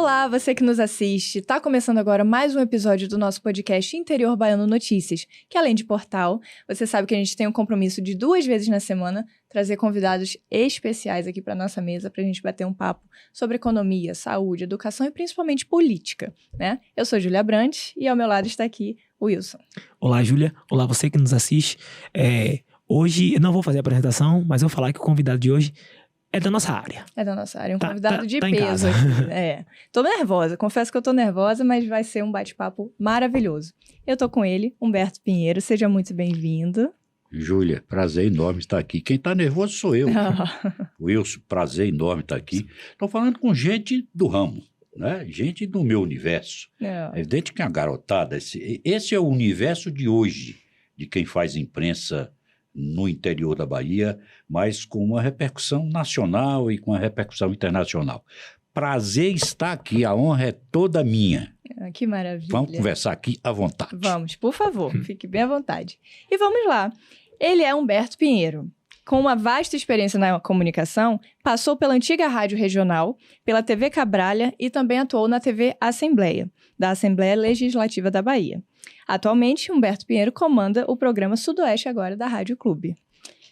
Olá, você que nos assiste. Está começando agora mais um episódio do nosso podcast Interior Baiano Notícias, que além de portal, você sabe que a gente tem um compromisso de 2 vezes na semana trazer convidados especiais aqui para nossa mesa para a gente bater um papo sobre economia, saúde, educação e principalmente política, né? Eu sou Júlia Brandt e ao meu lado está aqui o Wilson. Olá, Júlia. Olá, você que nos assiste. Hoje eu não vou fazer a apresentação, mas eu vou falar que o convidado de hoje é da nossa área. É da nossa área, um convidado de tá peso aqui. Tô nervosa, confesso que eu tô nervosa, mas vai ser um bate-papo maravilhoso. Eu tô com ele, Humberto Pinheiro, seja muito bem-vindo. Júlia, prazer enorme estar aqui. Quem tá nervoso sou eu. Wilson, prazer enorme estar aqui. Estou falando com gente do ramo, né? Gente do meu universo. É evidente que a garotada, esse é o universo de hoje, de quem faz imprensa no interior da Bahia, mas com uma repercussão nacional e com uma repercussão internacional. Prazer estar aqui, a honra é toda minha. Que maravilha. Vamos conversar aqui à vontade. Vamos, por favor, fique bem à vontade. E vamos lá. Ele é Humberto Pinheiro. Com uma vasta experiência na comunicação, passou pela antiga rádio regional, pela TV Cabralha e também atuou na TV Assembleia, da Assembleia Legislativa da Bahia. Atualmente, Humberto Pinheiro comanda o programa Sudoeste agora da Rádio Clube.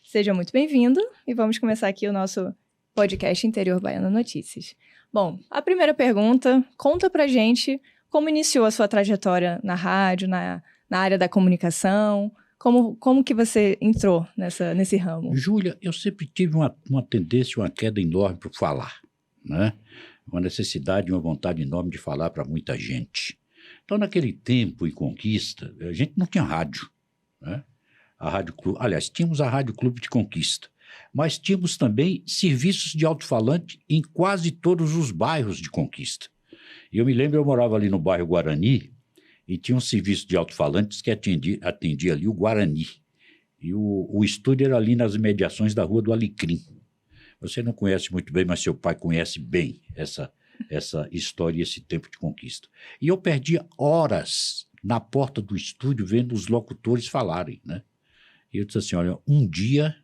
Seja muito bem-vindo e vamos começar aqui o nosso podcast Interior Baiano Notícias. Bom, a primeira pergunta, conta pra gente como iniciou a sua trajetória na rádio, na área da comunicação, como que você entrou nesse ramo? Júlia, eu sempre tive uma tendência, uma queda enorme para falar, né? Uma necessidade, uma vontade enorme de falar para muita gente. Então, naquele tempo e Conquista, a gente não tinha rádio, né? A Rádio Clube, aliás, tínhamos a Rádio Clube de Conquista, mas tínhamos também serviços de alto-falante em quase todos os bairros de Conquista. E eu me lembro, eu morava ali no bairro Guarani e tinha um serviço de alto-falantes que atendia ali o Guarani. E o estúdio era ali nas imediações da Rua do Alecrim. Você não conhece muito bem, mas seu pai conhece bem essa história e esse tempo de Conquista. E eu perdia horas na porta do estúdio vendo os locutores falarem, né? E eu disse assim, olha, um dia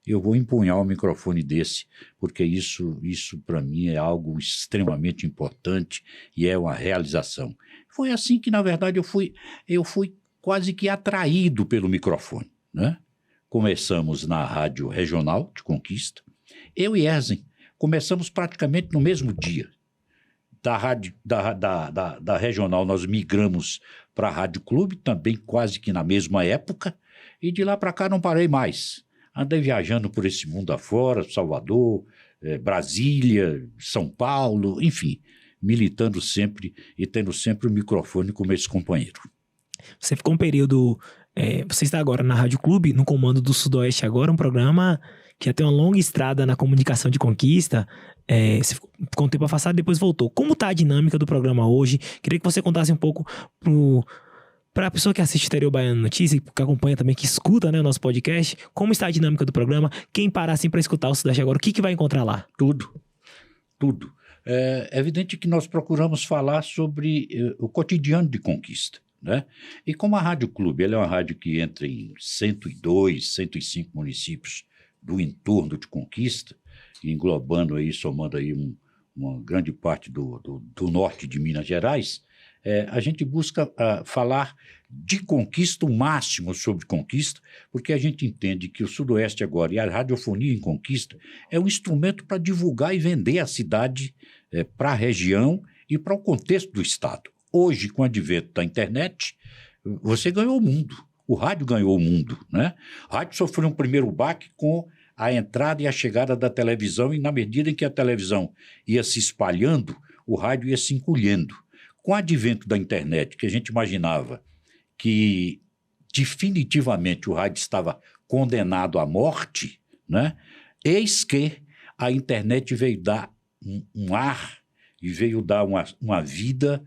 eu vou empunhar um microfone desse, porque isso para mim é algo extremamente importante e é uma realização. Foi assim que, na verdade, eu fui quase que atraído pelo microfone, né? Começamos na Rádio Regional de Conquista. Eu e Erzen começamos praticamente no mesmo dia. Da Regional nós migramos para a Rádio Clube, também quase que na mesma época, e de lá para cá não parei mais. Andei viajando por esse mundo afora, Salvador, Brasília, São Paulo, enfim, militando sempre e tendo sempre o microfone como esse companheiro. Você ficou um período... você está agora na Rádio Clube, no comando do Sudoeste agora, um programa que já tem uma longa estrada na comunicação de Conquista. Você ficou um tempo afastado e depois voltou. Como está a dinâmica do programa hoje? Queria que você contasse um pouco para a pessoa que assiste Interior Baiano Notícias, que acompanha também, que escuta, né, o nosso podcast, como está a dinâmica do programa? Quem parar assim para escutar o Sudoeste agora, o que vai encontrar lá? Tudo. É evidente que nós procuramos falar sobre o cotidiano de Conquista, né? E como a Rádio Clube, ela é uma rádio que entra em 102, 105 municípios do entorno de Conquista, englobando aí, somando aí uma grande parte do norte de Minas Gerais, a gente busca falar de Conquista, o máximo sobre Conquista, porque a gente entende que o Sudoeste agora e a radiofonia em Conquista é um instrumento para divulgar e vender a cidade para a região e para o contexto do Estado. Hoje, com o advento da internet, você ganhou o mundo. O rádio ganhou o mundo, né? O rádio sofreu um primeiro baque com a entrada e a chegada da televisão, e na medida em que a televisão ia se espalhando, o rádio ia se encolhendo. Com o advento da internet, que a gente imaginava que definitivamente o rádio estava condenado à morte, né? Eis que a internet veio dar um ar e veio dar uma vida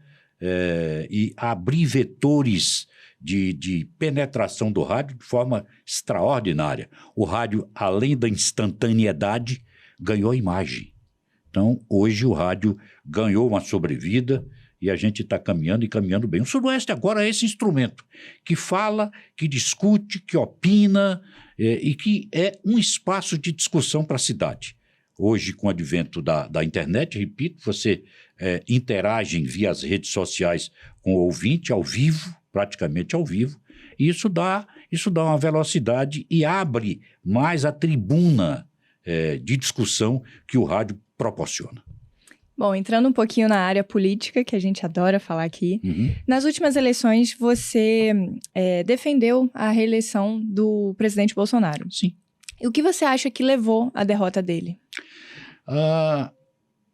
e abrir vetores de penetração do rádio de forma extraordinária. O rádio, além da instantaneidade, ganhou imagem. Então, hoje o rádio ganhou uma sobrevida e a gente está caminhando e caminhando bem. O Sudoeste agora é esse instrumento que fala, que discute, que opina e que é um espaço de discussão para a cidade. Hoje, com o advento da internet, repito, você interage via as redes sociais com o ouvinte ao vivo, praticamente ao vivo, e isso dá uma velocidade e abre mais a tribuna de discussão que o rádio proporciona. Bom, entrando um pouquinho na área política, que a gente adora falar aqui. Uhum. Nas últimas eleições, você defendeu a reeleição do presidente Bolsonaro. Sim. E o que você acha que levou à derrota dele?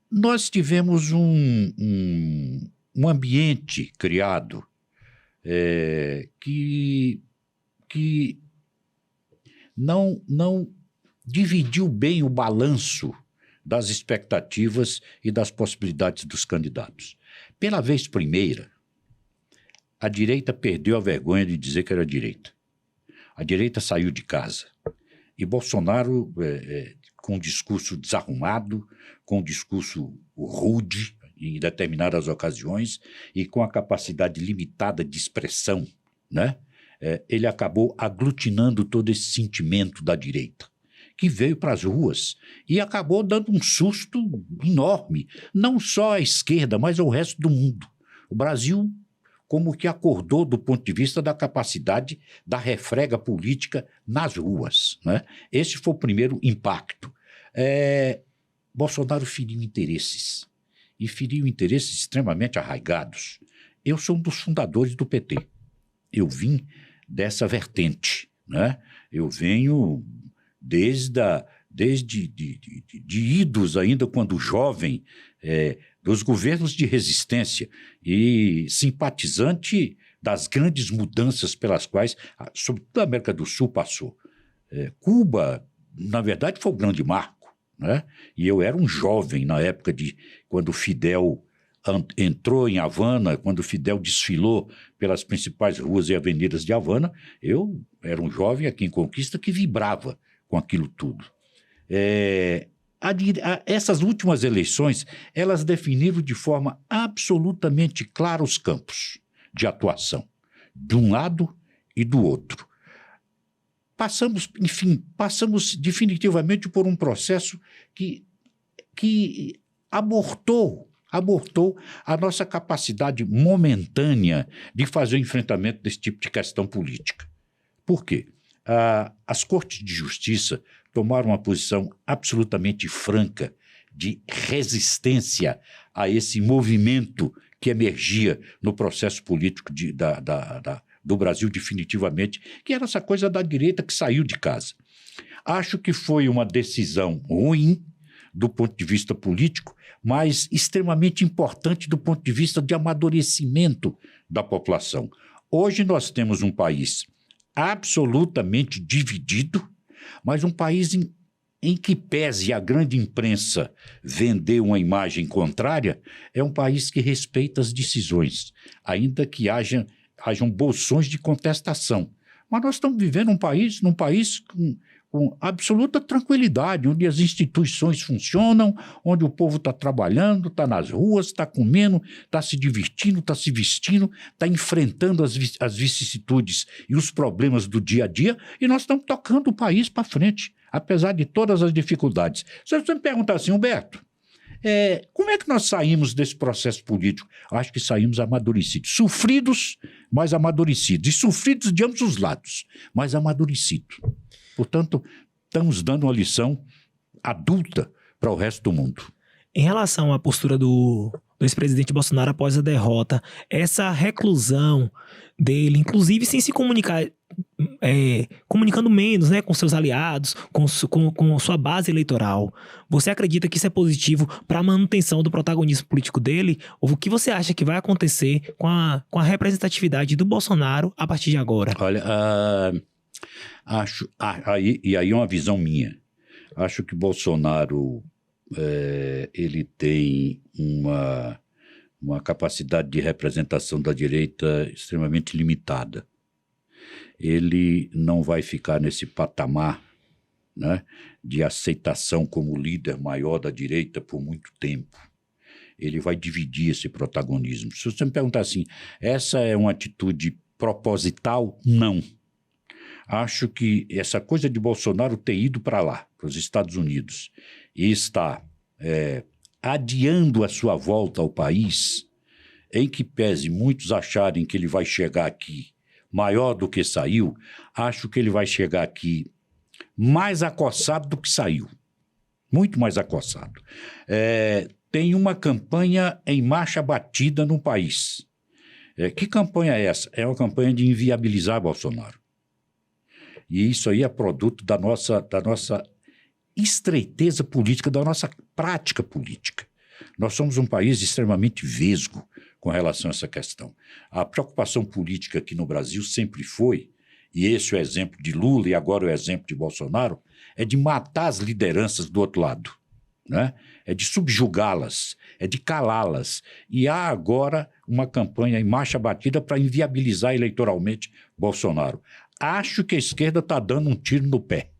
Nós tivemos um ambiente criado que não dividiu bem o balanço das expectativas e das possibilidades dos candidatos. Pela vez primeira, a direita perdeu a vergonha de dizer que era direita. A direita saiu de casa. E Bolsonaro, com um discurso desarrumado, com um discurso rude em determinadas ocasiões e com a capacidade limitada de expressão, né? Ele acabou aglutinando todo esse sentimento da direita, que veio para as ruas e acabou dando um susto enorme, não só à esquerda, mas ao resto do mundo. O Brasil como que acordou do ponto de vista da capacidade da refrega política nas ruas, né? Esse foi o primeiro impacto. Bolsonaro feriu interesses, e feriu interesses extremamente arraigados. Eu sou um dos fundadores do PT. Eu vim dessa vertente, né? Eu venho desde idos ainda quando jovem, dos governos de resistência e simpatizante das grandes mudanças pelas quais, sobretudo a América do Sul, passou. Cuba, na verdade, foi o grande marco, né? E eu era um jovem na época quando Fidel entrou em Havana, quando Fidel desfilou pelas principais ruas e avenidas de Havana, eu era um jovem aqui em Conquista que vibrava com aquilo tudo. Essas últimas eleições, elas definiram de forma absolutamente clara os campos de atuação, de um lado e do outro. Passamos definitivamente por um processo que abortou a nossa capacidade momentânea de fazer o enfrentamento desse tipo de questão política. Por quê? As cortes de justiça tomaram uma posição absolutamente franca de resistência a esse movimento que emergia no processo político do Brasil definitivamente, que era essa coisa da direita que saiu de casa. Acho que foi uma decisão ruim do ponto de vista político, mas extremamente importante do ponto de vista de amadurecimento da população. Hoje nós temos um país absolutamente dividido, mas um país em que pese a grande imprensa vender uma imagem contrária, é um país que respeita as decisões, ainda que hajam bolsões de contestação. Mas nós estamos vivendo num país com absoluta tranquilidade, onde as instituições funcionam, onde o povo está trabalhando, está nas ruas, está comendo, está se divertindo, está se vestindo, está enfrentando as vicissitudes e os problemas do dia a dia, e nós estamos tocando o país para frente, apesar de todas as dificuldades. Se você me perguntar assim, Humberto, como é que nós saímos desse processo político? Acho que saímos amadurecidos, sofridos, mas amadurecidos, e sofridos de ambos os lados, mas amadurecidos. Portanto, estamos dando uma lição adulta para o resto do mundo. Em relação à postura do ex-presidente Bolsonaro após a derrota, essa reclusão dele, inclusive sem se comunicar, comunicando menos, né, com seus aliados, com sua base eleitoral, você acredita que isso é positivo para a manutenção do protagonismo político dele? Ou o que você acha que vai acontecer com a representatividade do Bolsonaro a partir de agora? Olha, aí é uma visão minha. Acho que Bolsonaro ele tem uma capacidade de representação da direita extremamente limitada. Ele não vai ficar nesse patamar, né, de aceitação como líder maior da direita por muito tempo. Ele vai dividir esse protagonismo. Se você me perguntar assim, essa é uma atitude proposital? Não. Acho que essa coisa de Bolsonaro ter ido para lá, para os Estados Unidos, e está adiando a sua volta ao país, em que pese muitos acharem que ele vai chegar aqui maior do que saiu, acho que ele vai chegar aqui mais acossado do que saiu. Muito mais acossado. Tem uma campanha em marcha batida no país. Que campanha é essa? É uma campanha de inviabilizar Bolsonaro. E isso aí é produto da nossa estreiteza política, da nossa prática política. Nós somos um país extremamente vesgo com relação a essa questão. A preocupação política aqui no Brasil sempre foi, e esse é o exemplo de Lula e agora o exemplo de Bolsonaro, é de matar as lideranças do outro lado, né? É de subjugá-las, é de calá-las. E há agora uma campanha em marcha batida para inviabilizar eleitoralmente Bolsonaro. Acho que a esquerda está dando um tiro no pé.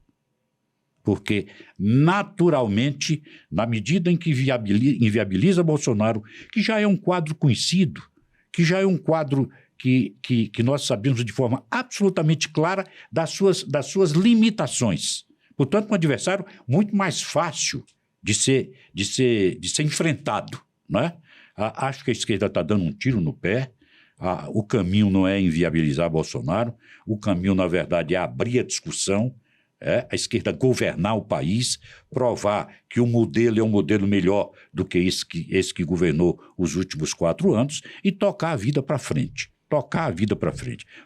Porque, naturalmente, na medida em que inviabiliza Bolsonaro, que já é um quadro conhecido, que já é um quadro que nós sabemos de forma absolutamente clara das suas limitações. Portanto, um adversário muito mais fácil de ser enfrentado, né? Acho que a esquerda está dando um tiro no pé. O caminho não é inviabilizar Bolsonaro, o caminho, na verdade, é abrir a discussão, a esquerda governar o país, provar que o modelo é um modelo melhor do que esse que governou os últimos 4 anos e tocar a vida para frente.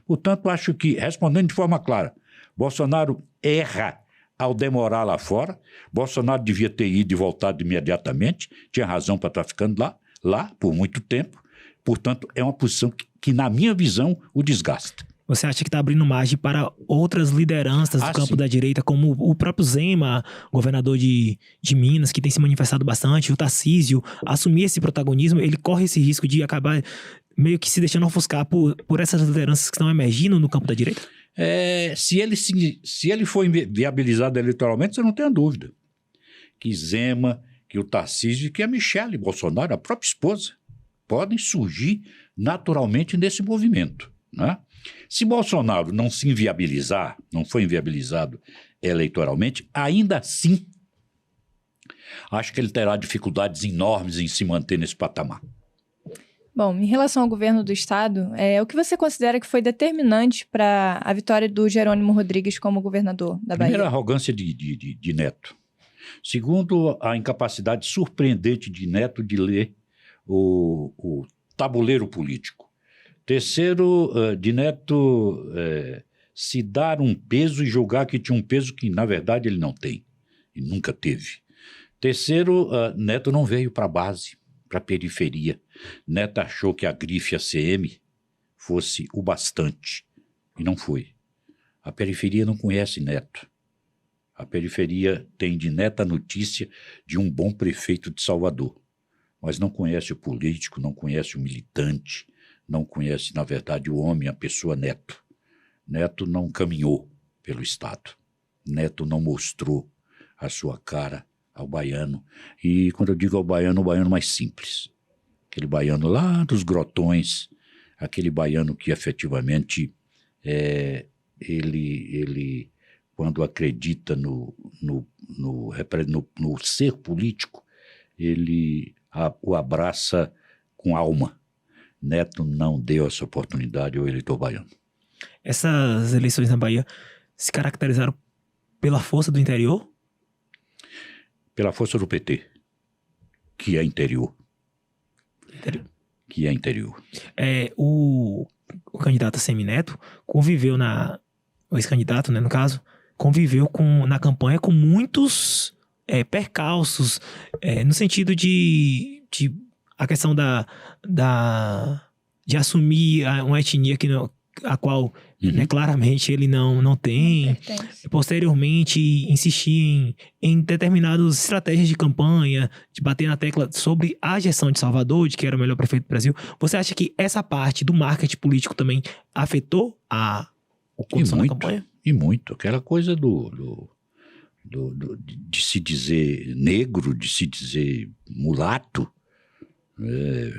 Portanto, acho que, respondendo de forma clara, Bolsonaro erra ao demorar lá fora. Bolsonaro devia ter ido e voltado imediatamente, tinha razão para estar ficando lá por muito tempo. Portanto, é uma posição que, na minha visão, o desgasta. Você acha que está abrindo margem para outras lideranças do campo sim. da direita, como o próprio Zema, governador de Minas, que tem se manifestado bastante, o Tarcísio, assumir esse protagonismo? Ele corre esse risco de acabar meio que se deixando ofuscar por essas lideranças que estão emergindo no campo da direita? Se ele for viabilizado eleitoralmente, você não tem a dúvida que Zema, que o Tarcísio e que a Michele Bolsonaro, a própria esposa, podem surgir naturalmente nesse movimento, né? Se Bolsonaro não se inviabilizar, não foi inviabilizado eleitoralmente, ainda assim, acho que ele terá dificuldades enormes em se manter nesse patamar. Bom, em relação ao governo do Estado, o que você considera que foi determinante para a vitória do Jerônimo Rodrigues como governador da Bahia? Primeiro, a arrogância de Neto. Segundo, a incapacidade surpreendente de Neto de ler o tabuleiro político. Terceiro, de Neto se dar um peso e julgar que tinha um peso que, na verdade, ele não tem e nunca teve. Terceiro, Neto não veio para a base, para a periferia. Neto achou que a grife ACM fosse o bastante e não foi. A periferia não conhece Neto. A periferia tem de Neto a notícia de um bom prefeito de Salvador, mas não conhece o político, não conhece o militante, não conhece, na verdade, o homem, a pessoa Neto. Neto não caminhou pelo Estado. Neto não mostrou a sua cara ao baiano. E quando eu digo ao baiano, o baiano mais simples. Aquele baiano lá dos grotões, aquele baiano que efetivamente ele quando acredita no ser político, ele o abraça com alma. Neto não deu essa oportunidade ao eleitor baiano. Essas eleições na Bahia se caracterizaram pela força do interior? Pela força do PT, que é interior. Que é interior. O candidato Semineto conviveu o ex-candidato, né, no caso, conviveu na campanha com muitos percalços, no sentido de a questão de assumir uma etnia a qual né, claramente ele não tem. Posteriormente, insistir em determinadas estratégias de campanha, de bater na tecla sobre a gestão de Salvador, de que era o melhor prefeito do Brasil. Você acha que essa parte do marketing político também afetou o condução da campanha? E muito. Aquela coisa de se dizer negro, de se dizer mulato,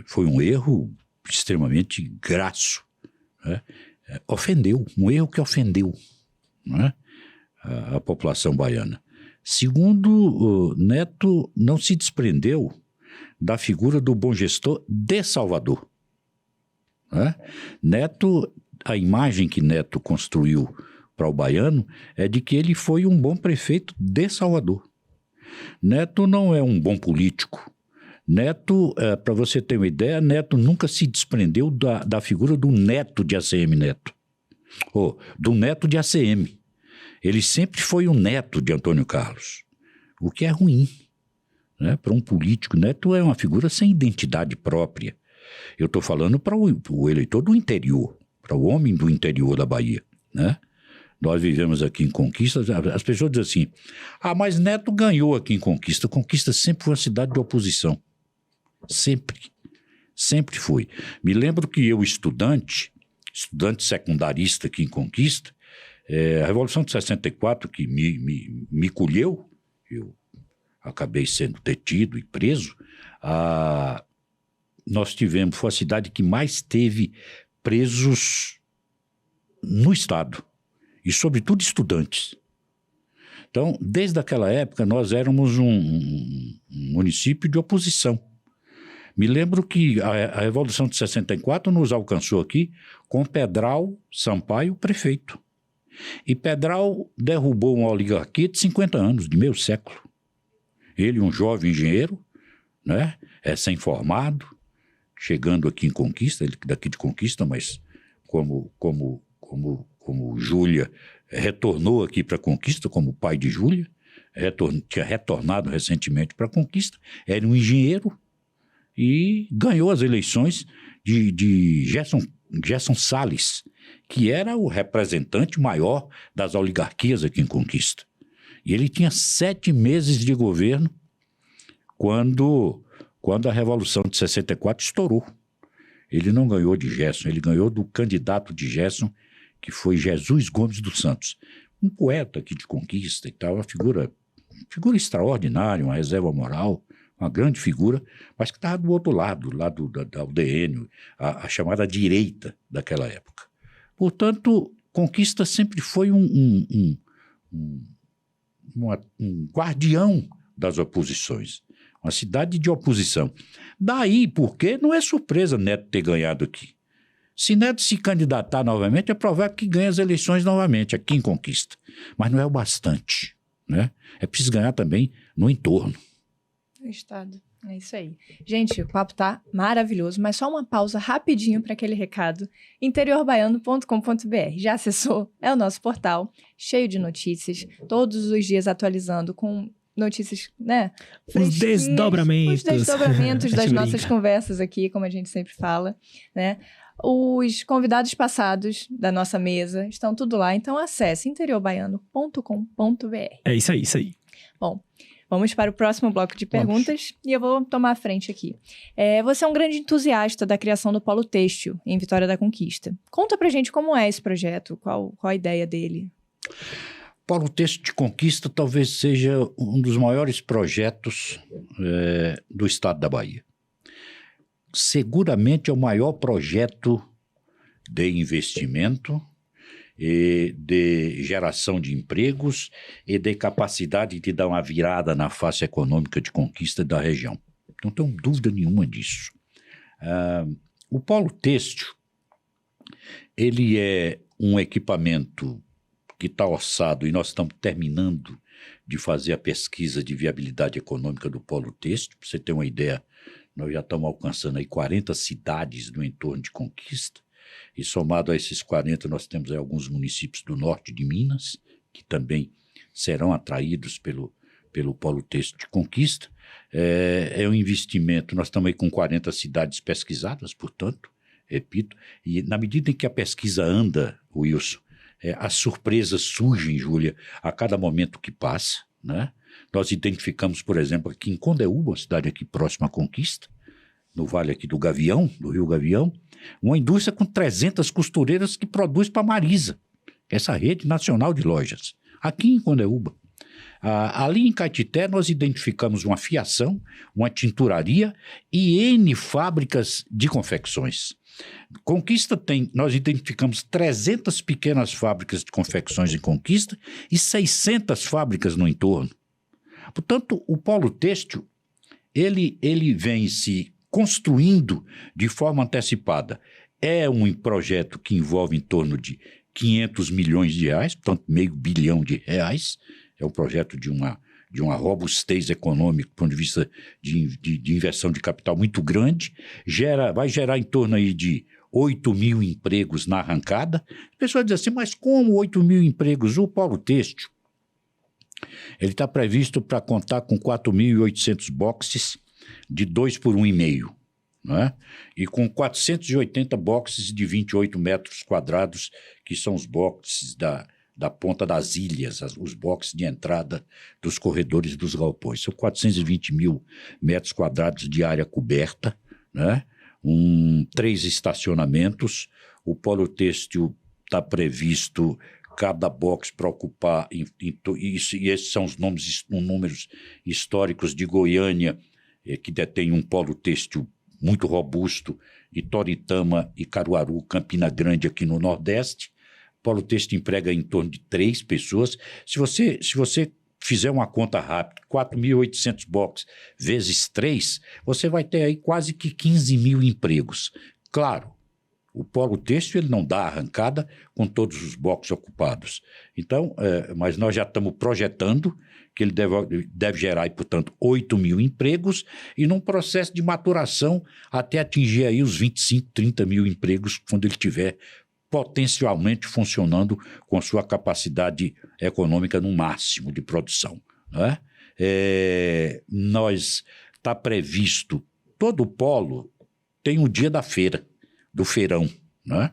foi um erro extremamente grasso, né? Ofendeu, um erro que ofendeu, né? A população baiana. Segundo, Neto não se desprendeu da figura do bom gestor de Salvador. Né? Neto, a imagem que Neto construiu para o baiano é de que ele foi um bom prefeito de Salvador. Neto não é um bom político. Neto, para você ter uma ideia, Neto nunca se desprendeu da figura do neto de ACM Neto, ou do neto de ACM. Ele sempre foi o neto de Antônio Carlos, o que é ruim, né? Para um político. Neto é uma figura sem identidade própria. Eu estou falando para o eleitor do interior, para o homem do interior da Bahia, né? Nós vivemos aqui em Conquista, as pessoas dizem assim, mas Neto ganhou aqui em Conquista. Conquista sempre foi uma cidade de oposição. Sempre foi. Me lembro que eu, estudante secundarista aqui em Conquista, a Revolução de 64 que me colheu, eu acabei sendo detido e preso, nós tivemos, foi a cidade que mais teve presos no estado, e sobretudo estudantes. Então, desde aquela época, nós éramos um município de oposição. Me lembro que a Revolução de 64 nos alcançou aqui com Pedral Sampaio prefeito. E Pedral derrubou uma oligarquia de 50 anos, de meio século. Ele, um jovem engenheiro, né, recém-formado, chegando aqui em Conquista, ele daqui de Conquista, mas como Júlia retornou aqui para Conquista, como pai de Júlia, tinha retornado recentemente para Conquista, era um engenheiro e ganhou as eleições de Gerson Salles, que era o representante maior das oligarquias aqui em Conquista. E ele tinha 7 meses de governo quando a Revolução de 64 estourou. Ele não ganhou de Gerson, ele ganhou do candidato de Gerson, que foi Jesus Gomes dos Santos, um poeta aqui de Conquista e tal, uma figura extraordinária, uma reserva moral, uma grande figura, mas que estava do outro lado da UDN, a chamada direita daquela época. Portanto, Conquista sempre foi um guardião das oposições, uma cidade de oposição. Daí, porque não é surpresa Neto ter ganhado aqui. Se Neto se candidatar novamente, é provável que ganhe as eleições novamente aqui em Conquista. Mas não é o bastante, né? É preciso ganhar também no entorno. No estado. É isso aí. Gente, o papo tá maravilhoso, mas só uma pausa rapidinho para aquele recado. interiorbaiano.com.br. Já acessou? É o nosso portal, cheio de notícias, todos os dias atualizando com notícias, né? Os desdobramentos. Os desdobramentos das nossas conversas aqui, como a gente sempre fala, né? Os convidados passados da nossa mesa estão tudo lá, então acesse interiorbaiano.com.br. É isso aí. Bom, vamos para o próximo bloco de perguntas e eu vou tomar a frente aqui. Você é um grande entusiasta da criação do Polo Têxtil em Vitória da Conquista. Conta pra gente como é esse projeto, qual a ideia dele? Polo Têxtil de Conquista talvez seja um dos maiores projetos do estado da Bahia. Seguramente é o maior projeto de investimento e de geração de empregos e de capacidade de dar uma virada na face econômica de Conquista da região. Não tenho dúvida nenhuma disso. O Polo Têxtil, ele é um equipamento que está orçado e nós estamos terminando de fazer a pesquisa de viabilidade econômica do Polo Têxtil. Para você ter uma ideia, nós já estamos alcançando aí 40 cidades no entorno de Conquista, e somado a esses 40, nós temos aí alguns municípios do norte de Minas, que também serão atraídos pelo Polo Têxtil de Conquista. É um investimento, nós estamos aí com 40 cidades pesquisadas, portanto, repito, e na medida em que a pesquisa anda, Wilson, as surpresas surgem, Júlia, a cada momento que passa, né? Nós identificamos, por exemplo, aqui em Condeúba, uma cidade aqui próxima à Conquista, no vale aqui do Gavião, do Rio Gavião, uma indústria com 300 costureiras que produz para a Marisa, essa rede nacional de lojas, aqui em Condeúba. Ali em Caetité nós identificamos uma fiação, uma tinturaria e N fábricas de confecções. Conquista nós identificamos 300 pequenas fábricas de confecções em Conquista e 600 fábricas no entorno. Portanto, o polo têxtil, ele vem se construindo de forma antecipada. É um projeto que envolve em torno de 500 milhões de reais, portanto, R$500 bilhão. É um projeto de uma robustez econômica, do ponto de vista de inversão de capital muito grande. Vai gerar em torno aí de 8 mil empregos na arrancada. A pessoa diz assim, mas como 8 mil empregos? O polo têxtil, ele está previsto para contar com 4.800 boxes de 2 por 1,5. Não é? E com 480 boxes de 28 metros quadrados, que são os boxes da ponta das ilhas, os boxes de entrada dos corredores dos galpões. São 420 mil metros quadrados de área coberta, né? 3 estacionamentos. O polo têxtil está previsto cada box para ocupar, e esses são os números históricos de Goiânia, que detém um polo têxtil muito robusto, e Toritama e Caruaru, Campina Grande aqui no Nordeste. O polo têxtil emprega em torno de 3 pessoas. Se você fizer uma conta rápida, 4.800 boxes vezes 3, você vai ter aí quase que 15 mil empregos. Claro, o polo têxtil ele não dá arrancada com todos os boxes ocupados. Então, mas nós já estamos projetando que ele deve gerar, portanto, 8 mil empregos e num processo de maturação até atingir aí os 25, 30 mil empregos quando ele estiver potencialmente funcionando com sua capacidade econômica no máximo de produção. Né? Está previsto, todo polo tem o dia da feira, do feirão, né?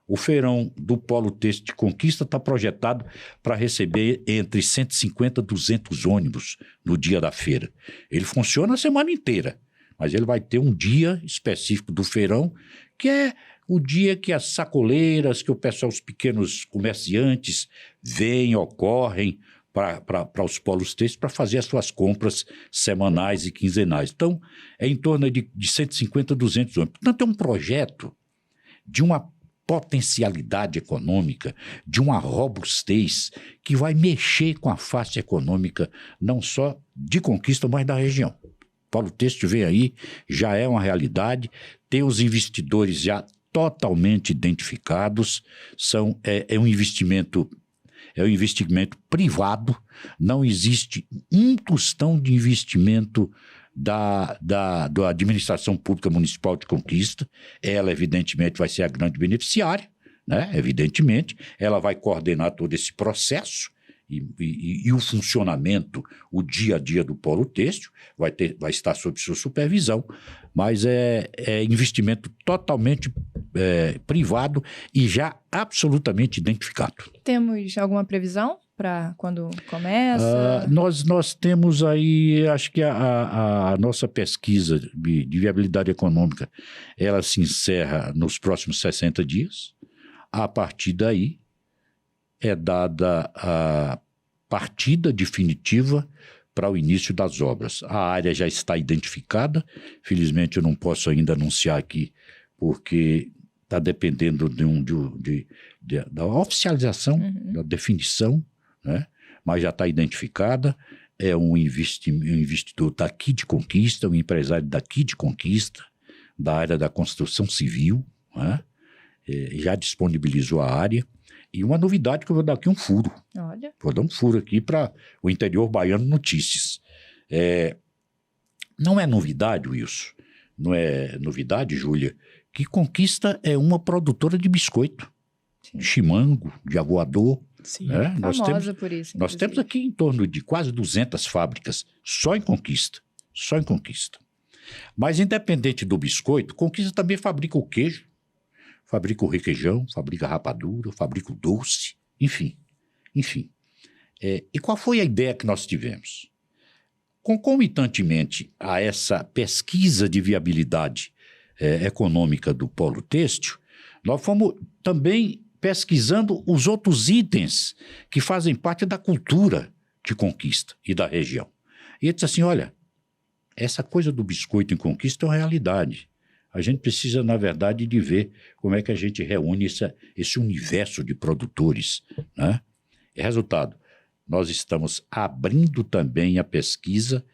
O feirão do Polo Têxtil de Conquista está projetado para receber entre 150 e 200 ônibus no dia da feira. Ele funciona a semana inteira, mas ele vai ter um dia específico do feirão, que é o dia que as sacoleiras, que o pessoal, os pequenos comerciantes ocorrem para os polos têxteis para fazer as suas compras semanais e quinzenais. Então, é em torno de 150 a 200 ônibus. Portanto, é um projeto de uma potencialidade econômica, de uma robustez que vai mexer com a face econômica não só de Conquista, mas da região. O polo têxtil vem aí, já é uma realidade, tem os investidores já totalmente identificados, é um investimento privado, não existe um tostão de investimento da administração pública municipal de Conquista. Ela, evidentemente, vai ser a grande beneficiária, né? Evidentemente, ela vai coordenar todo esse processo e o funcionamento, o dia a dia do polo têxtil vai estar sob sua supervisão, mas é investimento totalmente privado e já absolutamente identificado. Temos alguma previsão para quando começa? Nós temos aí, acho que a nossa pesquisa de viabilidade econômica, ela se encerra nos próximos 60 dias. A partir daí, é dada a partida definitiva para o início das obras. A área já está identificada, felizmente eu não posso ainda anunciar aqui, porque está dependendo da oficialização, da definição, né? Mas já está identificada, é um investidor daqui de Conquista, um empresário daqui de Conquista, da área da construção civil, né? Já disponibilizou a área. E uma novidade que eu vou dar aqui um furo. Olha. Vou dar um furo aqui para o interior baiano Notícias. Não é novidade, Wilson, não é novidade, Júlia, que Conquista é uma produtora de biscoito, de chimango, de aguador. Sim. Né? Famosa por isso. Nós temos aqui em torno de quase 200 fábricas só em Conquista. Só em Conquista. Mas independente do biscoito, Conquista também fabrica o queijo, fabrica o requeijão, fabrica a rapadura, fabrica o doce, enfim. E qual foi a ideia que nós tivemos? Concomitantemente a essa pesquisa de viabilidade econômica do polo têxtil, nós fomos também pesquisando os outros itens que fazem parte da cultura de Conquista e da região. E ele disse assim, olha, essa coisa do biscoito em Conquista é uma realidade. A gente precisa, na verdade, de ver como é que a gente reúne esse universo de produtores, né? E resultado, nós estamos abrindo também a pesquisa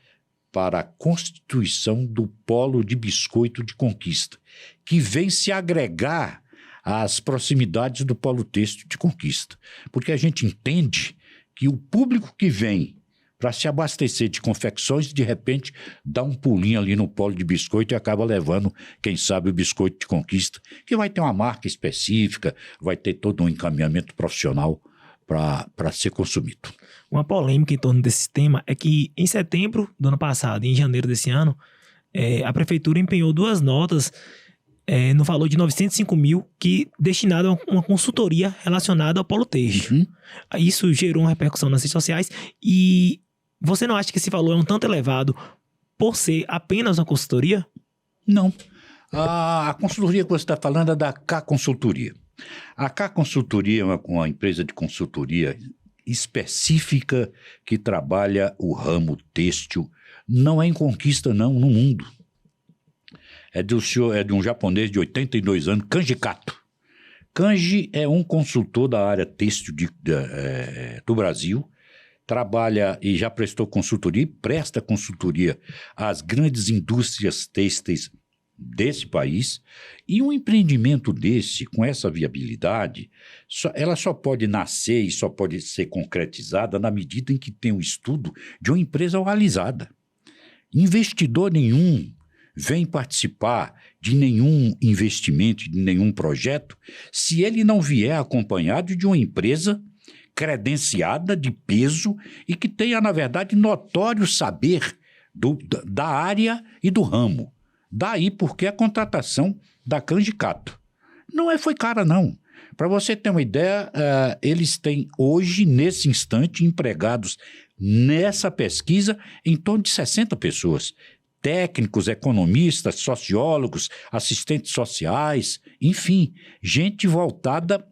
para a constituição do polo de biscoito de Conquista, que vem se agregar às proximidades do polo têxtil de Conquista. Porque a gente entende que o público que vem para se abastecer de confecções, de repente, dá um pulinho ali no polo de biscoito e acaba levando, quem sabe, o biscoito de Conquista, que vai ter uma marca específica, vai ter todo um encaminhamento profissional para ser consumido. Uma polêmica em torno desse tema é que em setembro do ano passado e em janeiro desse ano, a prefeitura empenhou 2 notas no valor de 905 mil destinado a uma consultoria relacionada ao polo têxtil. Uhum. Isso gerou uma repercussão nas redes sociais e você não acha que esse valor é um tanto elevado por ser apenas uma consultoria? Não. A consultoria que você está falando é da K Consultoria. A K Consultoria é uma empresa de consultoria específica que trabalha o ramo têxtil. Não é em Conquista, não, no mundo. É de um japonês de 82 anos, Kanji Kato. Kanji é um consultor da área têxtil do Brasil, trabalha e já prestou consultoria e presta consultoria às grandes indústrias têxteis desse país, e um empreendimento desse, com essa viabilidade, ela só pode nascer e só pode ser concretizada na medida em que tem um estudo de uma empresa realizada. Investidor nenhum vem participar de nenhum investimento, de nenhum projeto, se ele não vier acompanhado de uma empresa credenciada, de peso, e que tenha, na verdade, notório saber da área e do ramo. Daí porque a contratação da Kanji Kato. Não foi cara, não. Para você ter uma ideia, eles têm hoje, nesse instante, empregados nessa pesquisa em torno de 60 pessoas. Técnicos, economistas, sociólogos, assistentes sociais, enfim, gente voltada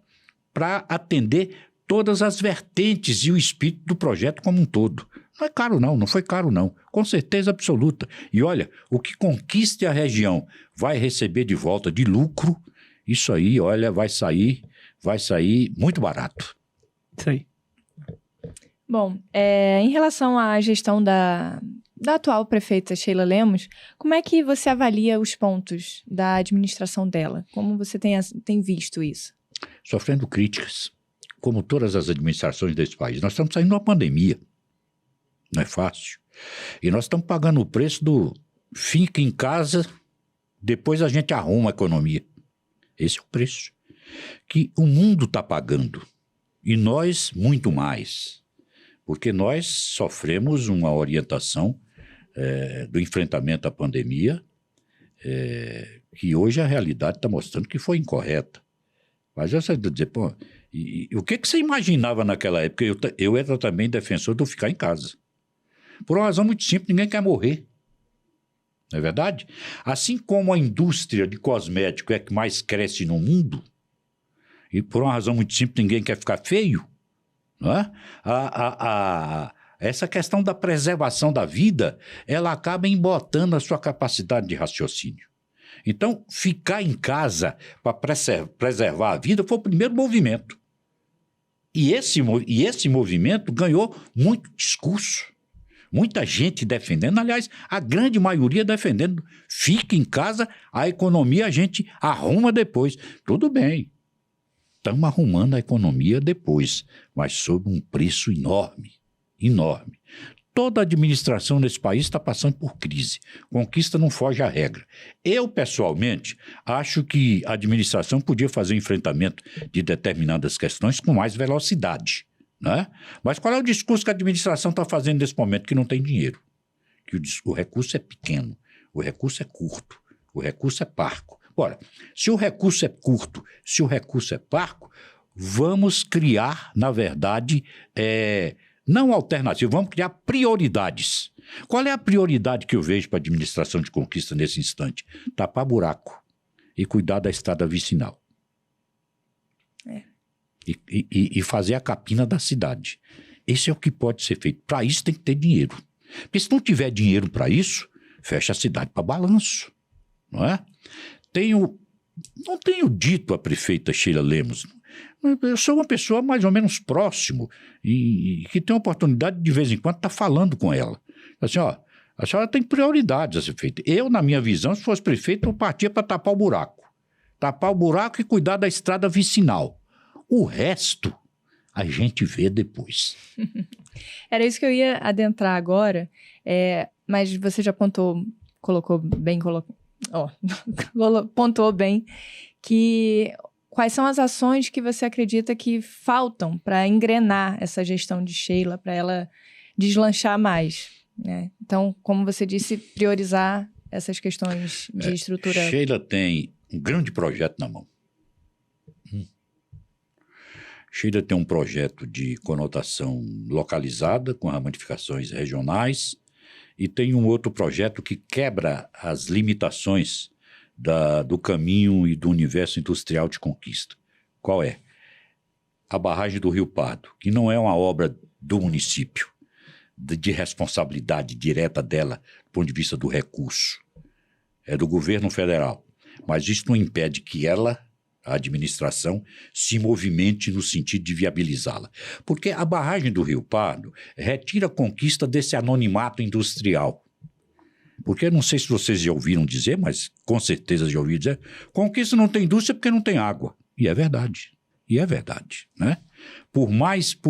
para atender todas as vertentes e o espírito do projeto como um todo. Não é caro não, não foi caro não, com certeza absoluta. E olha, o que Conquista a região vai receber de volta de lucro, isso aí, olha, vai sair muito barato. Isso aí. Bom, em relação à gestão da atual prefeita Sheila Lemos, como é que você avalia os pontos da administração dela? Como você tem visto isso? Sofrendo críticas, como todas as administrações desse país. Nós estamos saindo de uma pandemia. Não é fácil. E nós estamos pagando o preço do fica em casa, depois a gente arruma a economia. Esse é o preço que o mundo está pagando. E nós, muito mais. Porque nós sofremos uma orientação do enfrentamento à pandemia, que hoje a realidade está mostrando que foi incorreta. Mas eu sei dizer, pô, e o que você imaginava naquela época? Eu era também defensor de ficar em casa. Por uma razão muito simples, ninguém quer morrer. Não é verdade? Assim como a indústria de cosmético é a que mais cresce no mundo, e por uma razão muito simples, ninguém quer ficar feio, não é? Essa questão da preservação da vida, ela acaba embotando a sua capacidade de raciocínio. Então, ficar em casa para preservar a vida foi o primeiro movimento. E esse movimento ganhou muito discurso. Muita gente defendendo, aliás, a grande maioria defendendo. Fica em casa, a economia a gente arruma depois. Tudo bem, estamos arrumando a economia depois, mas sob um preço enorme, enorme. Toda a administração nesse país está passando por crise. Conquista não foge à regra. Eu, pessoalmente, acho que a administração podia fazer o enfrentamento de determinadas questões com mais velocidade. Né? Mas qual é o discurso que a administração está fazendo nesse momento? Que não tem dinheiro, que o recurso é pequeno, o recurso é curto, o recurso é parco. Ora, se o recurso é curto, se o recurso é parco, vamos criar, na verdade, não alternativa, vamos criar prioridades. Qual é a prioridade que eu vejo para a administração de Conquista nesse instante? Tapar buraco e cuidar da estrada vicinal. E fazer a capina da cidade. Esse é o que pode ser feito. Para isso tem que ter dinheiro. Porque se não tiver dinheiro para isso, fecha a cidade para balanço. Não é? Tenho não tenho dito à prefeita Sheila Lemos. Eu sou uma pessoa mais ou menos próximo e que tem a oportunidade de vez em quando estar falando com ela. Assim, ó, a senhora tem prioridades a ser feita. Eu, na minha visão, se fosse prefeito, eu partia para tapar o buraco. Tapar o buraco e cuidar da estrada vicinal. O resto, a gente vê depois. Era isso que eu ia adentrar agora, mas você já pontuou bem que quais são as ações que você acredita que faltam para engrenar essa gestão de Sheila, para ela deslanchar mais, né? Então, como você disse, priorizar essas questões de estrutura. Sheila tem um grande projeto na mão. Sheila tem um projeto de conotação localizada, com ramificações regionais, e tem um outro projeto que quebra as limitações do caminho e do universo industrial de conquista. Qual é? A barragem do Rio Pardo, que não é uma obra do município, de responsabilidade direta dela, do ponto de vista do recurso. É do governo federal. Mas isso não impede que ela, a administração, se movimente no sentido de viabilizá-la. Porque a barragem do Rio Pardo retira a conquista desse anonimato industrial. Porque, não sei se vocês já ouviram dizer, mas com certeza já ouviram dizer, conquista não tem indústria porque não tem água. E é verdade. Né? Por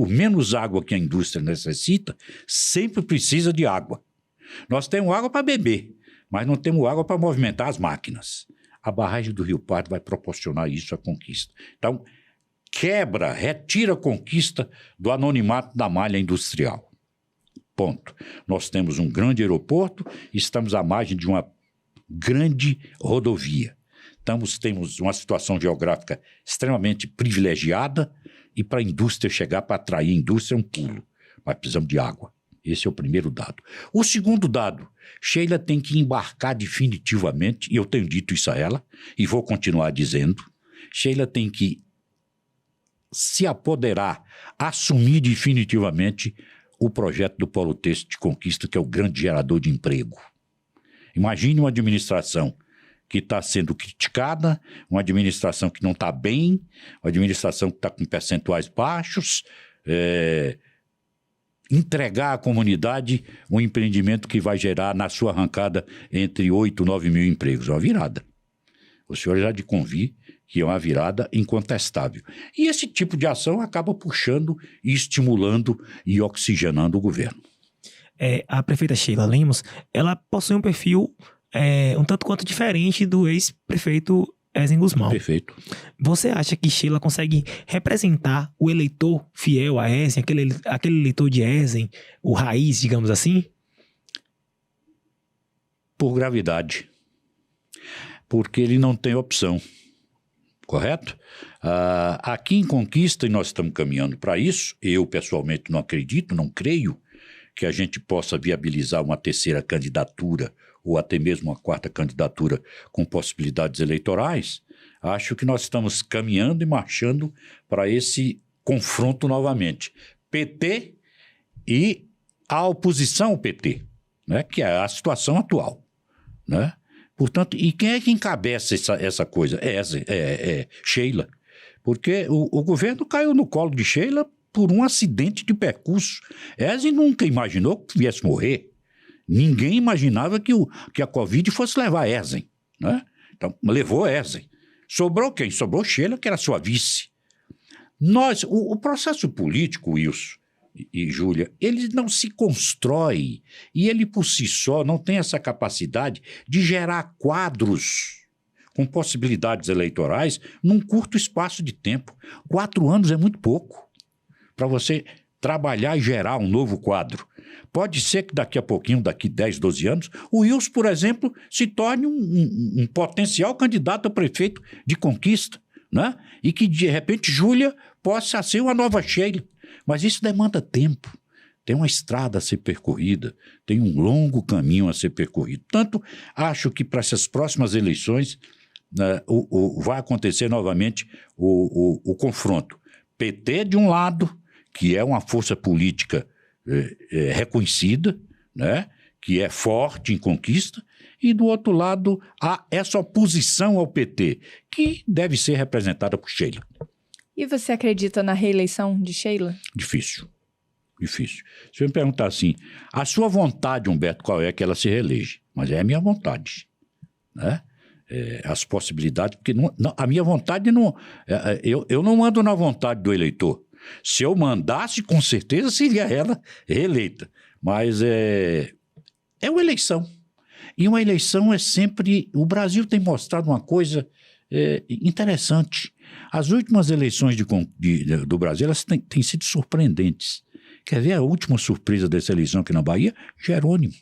menos água que a indústria necessita, sempre precisa de água. Nós temos água para beber, mas não temos água para movimentar as máquinas. A barragem do Rio Pardo vai proporcionar isso à conquista. Então, retira a conquista do anonimato da malha industrial. Ponto. Nós temos um grande aeroporto e estamos à margem de uma grande rodovia. Temos uma situação geográfica extremamente privilegiada e para a indústria chegar, para atrair a indústria é um pulo. Mas precisamos de água. Esse é o primeiro dado. O segundo dado, Sheila tem que embarcar definitivamente, e eu tenho dito isso a ela, e vou continuar dizendo, Sheila tem que se apoderar, assumir definitivamente o projeto do Polo Têxtil de Conquista, que é o grande gerador de emprego. Imagine uma administração que está sendo criticada, uma administração que não está bem, uma administração que está com percentuais baixos, entregar à comunidade um empreendimento que vai gerar na sua arrancada entre 8 e 9 mil empregos. É uma virada. O senhor já de convir que é uma virada incontestável. E esse tipo de ação acaba puxando e estimulando e oxigenando o governo. A prefeita Sheila Lemos, ela possui um perfil um tanto quanto diferente do ex-prefeito Ezen Gusmão. Perfeito. Você acha que Sheila consegue representar o eleitor fiel a Ezen, aquele eleitor de Ezen, o raiz, digamos assim? Por gravidade. Porque ele não tem opção. Correto? Aqui em Conquista, e nós estamos caminhando para isso, eu pessoalmente não acredito, não creio que a gente possa viabilizar uma terceira candidatura ou até mesmo uma quarta candidatura com possibilidades eleitorais. Acho que nós estamos caminhando e marchando para esse confronto novamente. PT e a oposição ao PT, né? Que é a situação atual, né? Portanto, e quem é que encabeça essa coisa? É Sheila. Porque o governo caiu no colo de Sheila por um acidente de percurso. Ezen nunca imaginou que viesse morrer. Ninguém imaginava que a Covid fosse levar Ezen, né? Então, levou Ezen. Sobrou quem? Sobrou Sheila, que era sua vice. O processo político, Wilson e Júlia, ele não se constrói e ele por si só não tem essa capacidade de gerar quadros com possibilidades eleitorais num curto espaço de tempo. 4 anos é muito pouco para você trabalhar e gerar um novo quadro. Pode ser que daqui a pouquinho, daqui 10, 12 anos, o Wilson, por exemplo, se torne um potencial candidato a prefeito de Conquista, né? E que, de repente, Júlia possa ser uma nova Sheila. Mas isso demanda tempo. Tem uma estrada a ser percorrida, tem um longo caminho a ser percorrido. Tanto acho que para essas próximas eleições vai acontecer novamente o confronto. PT de um lado, que é uma força política reconhecida, né? que é forte em Conquista, e do outro lado há essa oposição ao PT, que deve ser representada por Sheila. E você acredita na reeleição de Sheila? Difícil. Se você me perguntar assim, a sua vontade, Humberto, qual é que ela se reeleja? Mas é a minha vontade, né? As possibilidades, porque a minha vontade não... Eu não ando na vontade do eleitor. Se eu mandasse, com certeza seria ela reeleita. Mas é uma eleição. E uma eleição é sempre... O Brasil tem mostrado uma coisa interessante. As últimas eleições do Brasil, elas têm sido surpreendentes. Quer ver a última surpresa dessa eleição aqui na Bahia? Jerônimo,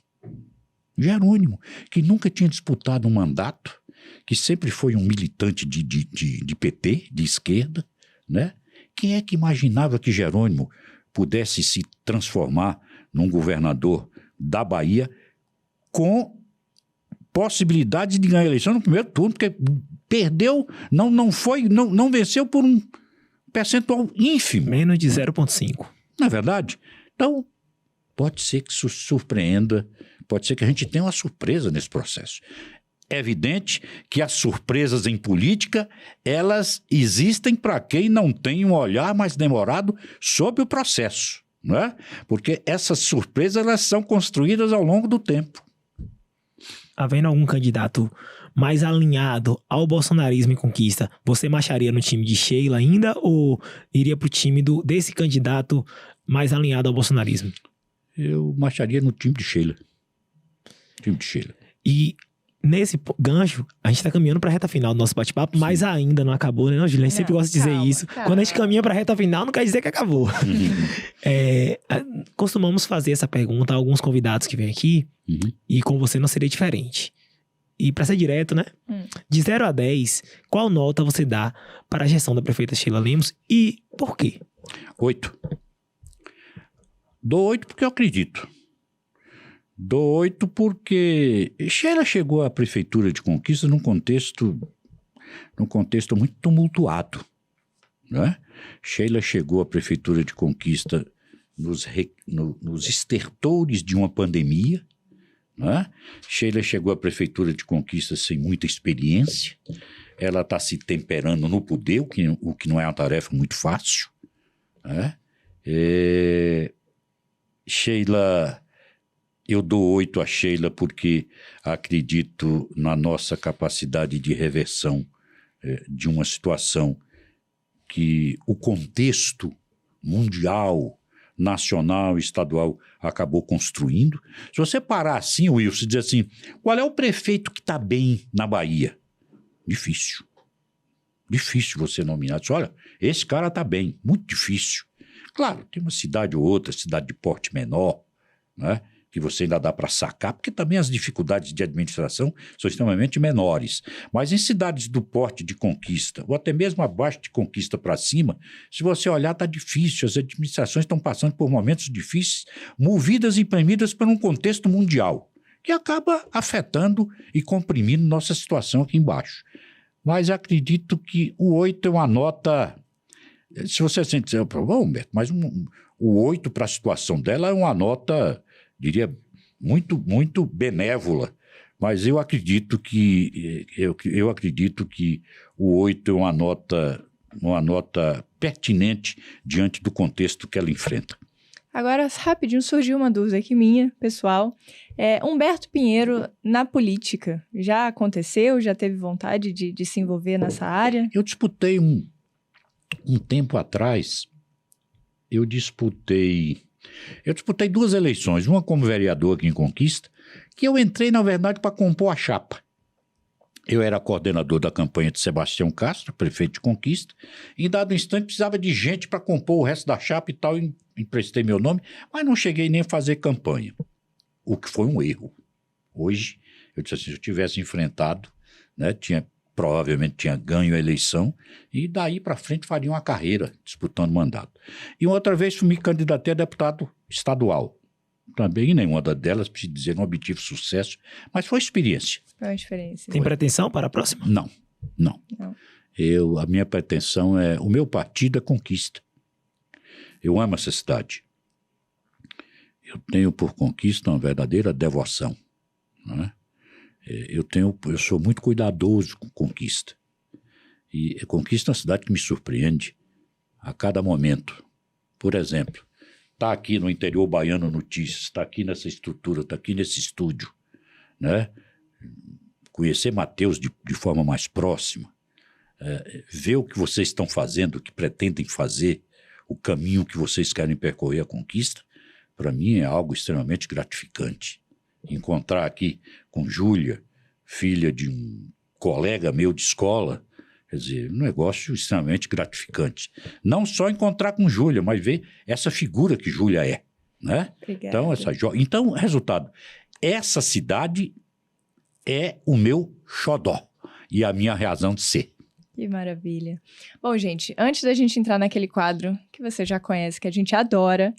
que nunca tinha disputado um mandato, que sempre foi um militante de PT, de esquerda, né? Quem é que imaginava que Jerônimo pudesse se transformar num governador da Bahia com possibilidade de ganhar a eleição no primeiro turno, porque perdeu, não venceu por um percentual ínfimo. Menos de 0,5. Não é verdade? Então, pode ser que isso surpreenda, pode ser que a gente tenha uma surpresa nesse processo. É evidente que as surpresas em política, elas existem para quem não tem um olhar mais demorado sobre o processo, não é? Porque essas surpresas, elas são construídas ao longo do tempo. Havendo algum candidato mais alinhado ao bolsonarismo em Conquista, você marcharia no time de Sheila ainda ou iria para o time desse candidato mais alinhado ao bolsonarismo? Eu marcharia no time de Sheila. E nesse gancho, a gente está caminhando para a reta final do nosso bate-papo, mas ainda não acabou, né, Juliana? A gente sempre gosta de dizer isso. Calma. Quando a gente caminha para a reta final, não quer dizer que acabou. Costumamos fazer essa pergunta a alguns convidados que vêm aqui, e com você não seria diferente. E para ser direto, né? De 0 a 10, qual nota você dá para a gestão da prefeita Sheila Lemos e por quê? 8. Dou 8 porque eu acredito. Dou 8 porque Sheila chegou à prefeitura de Conquista num contexto muito tumultuado, né? Sheila chegou à prefeitura de Conquista nos estertores de uma pandemia, né? Sheila chegou à prefeitura de Conquista sem muita experiência. Ela está se temperando no poder, o que não é uma tarefa muito fácil, né? Sheila, eu dou 8 a Sheila porque acredito na nossa capacidade de reversão de uma situação que o contexto mundial, nacional, estadual acabou construindo. Se você parar assim, Wilson, e dizer assim, qual é o prefeito que está bem na Bahia? Difícil você nominar. Diz, olha, esse cara está bem, muito difícil. Claro, tem uma cidade ou outra, cidade de porte menor, né, que você ainda dá para sacar, porque também as dificuldades de administração são extremamente menores. Mas em cidades do porte de Conquista, ou até mesmo abaixo de Conquista para cima, se você olhar, está difícil. As administrações estão passando por momentos difíceis, movidas e premidas por um contexto mundial, que acaba afetando e comprimindo nossa situação aqui embaixo. Mas acredito que o 8 é uma nota... Se você sente, Humberto, mas o 8 para a situação dela é uma nota, diria, muito, muito benévola. Mas eu acredito que o 8 é uma nota pertinente diante do contexto que ela enfrenta. Agora, rapidinho, surgiu uma dúvida aqui minha, pessoal. Humberto Pinheiro, na política, já aconteceu? Já teve vontade de se envolver nessa área? Eu disputei um tempo atrás, eu disputei 2 eleições, uma como vereador aqui em Conquista, que eu entrei, na verdade, para compor a chapa. Eu era coordenador da campanha de Sebastião Castro, prefeito de Conquista, e em dado instante precisava de gente para compor o resto da chapa e tal, e emprestei meu nome, mas não cheguei nem a fazer campanha, o que foi um erro. Hoje, eu disse assim, se eu tivesse enfrentado, né, provavelmente tinha ganho a eleição e daí para frente faria uma carreira disputando mandato. E outra vez me candidatei a deputado estadual. Também nenhuma delas, preciso dizer, não obtive sucesso, mas foi experiência. Foi uma experiência. Tem pretensão para a próxima? Não. A minha pretensão é, o meu partido é Conquista. Eu amo essa cidade. Eu tenho por Conquista uma verdadeira devoção, né? Eu sou muito cuidadoso com Conquista. E Conquista é uma cidade que me surpreende a cada momento. Por exemplo, está aqui no Interior Baiano Notícias, está aqui nessa estrutura, está aqui nesse estúdio, né? Conhecer Matheus de forma mais próxima, ver o que vocês estão fazendo, o que pretendem fazer, o caminho que vocês querem percorrer a Conquista, para mim é algo extremamente gratificante. Encontrar aqui com Júlia, filha de um colega meu de escola, quer dizer, um negócio extremamente gratificante. Não só encontrar com Júlia, mas ver essa figura que Júlia é, né? Obrigada. Então, resultado, essa cidade é o meu xodó e a minha razão de ser. Que maravilha. Bom, gente, antes da gente entrar naquele quadro que você já conhece, que a gente adora,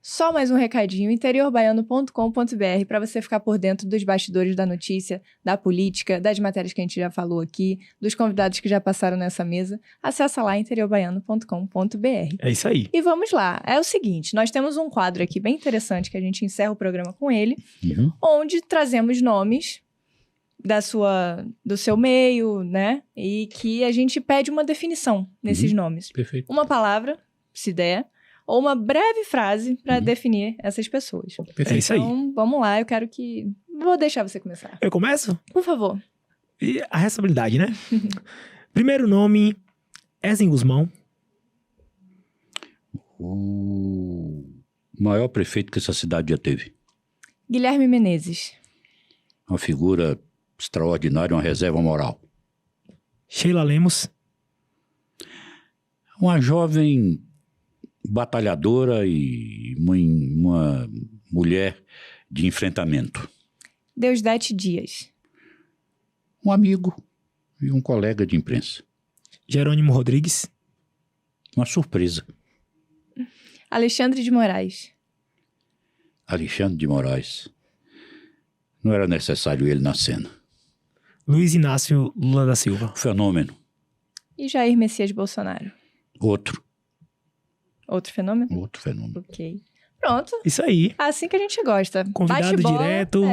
só mais um recadinho, interiorbaiano.com.br, para você ficar por dentro dos bastidores da notícia, da política, das matérias que a gente já falou aqui, dos convidados que já passaram nessa mesa. Acessa lá interiorbaiano.com.br. É isso aí. E vamos lá. É o seguinte, nós temos um quadro aqui bem interessante que a gente encerra o programa com ele, onde trazemos nomes do seu meio, né? E que a gente pede uma definição nesses nomes. Perfeito. Uma palavra, se der, ou uma breve frase para definir essas pessoas. É isso aí. Então, vamos lá, vou deixar você começar. Eu começo? Por favor. E a responsabilidade, né? Primeiro nome, Ezen Guzmão. O maior prefeito que essa cidade já teve. Guilherme Menezes. Uma figura extraordinária, uma reserva moral. Sheila Lemos. Uma jovem batalhadora e uma mulher de enfrentamento. Deusdete Dias. Um amigo e um colega de imprensa. Jerônimo Rodrigues. Uma surpresa. Alexandre de Moraes. Alexandre de Moraes. Não era necessário ele na cena. Luiz Inácio Lula da Silva. Fenômeno. E Jair Messias Bolsonaro. Outro Outro fenômeno? Ok. Pronto. Isso aí. Assim que a gente gosta. Convidado Bate-bola, direto.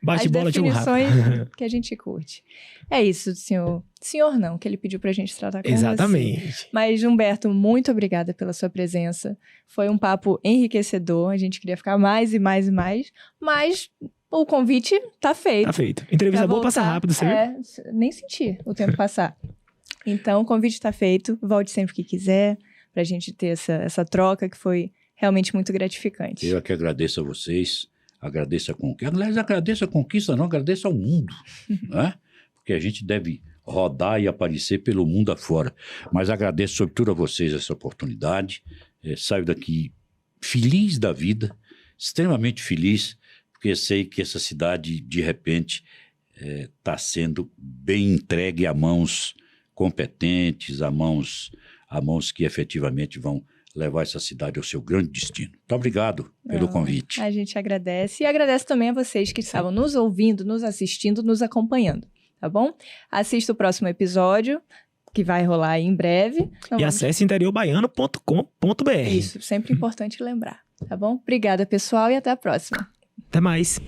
Bate-bola de um rápido. As definições que a gente curte. É isso, senhor. Senhor não, que ele pediu pra gente tratar com Exatamente. você. Mas, Humberto, muito obrigada pela sua presença. Foi um papo enriquecedor. A gente queria ficar mais e mais e mais. Mas o convite tá feito. Tá feito. Entrevista boa, passa rápido, você viu? Nem senti o tempo passar. Então, o convite tá feito. Volte sempre que quiser, pra gente ter essa troca que foi realmente muito gratificante. Eu é que agradeço a vocês, agradeço a Conquista. Aliás, agradeço a Conquista, não agradeço ao mundo, né? Porque a gente deve rodar e aparecer pelo mundo afora. Mas agradeço sobretudo a vocês essa oportunidade. Saio daqui feliz da vida, extremamente feliz, porque sei que essa cidade, de repente, está sendo bem entregue a mãos competentes, a mãos que efetivamente vão levar essa cidade ao seu grande destino. Muito obrigado pelo convite. A gente agradece e agradece também a vocês que estavam nos ouvindo, nos assistindo, nos acompanhando, tá bom? Assista o próximo episódio, que vai rolar aí em breve. E acesse interiorbaiano.com.br. Isso, sempre importante lembrar, tá bom? Obrigada, pessoal, e até a próxima. Até mais.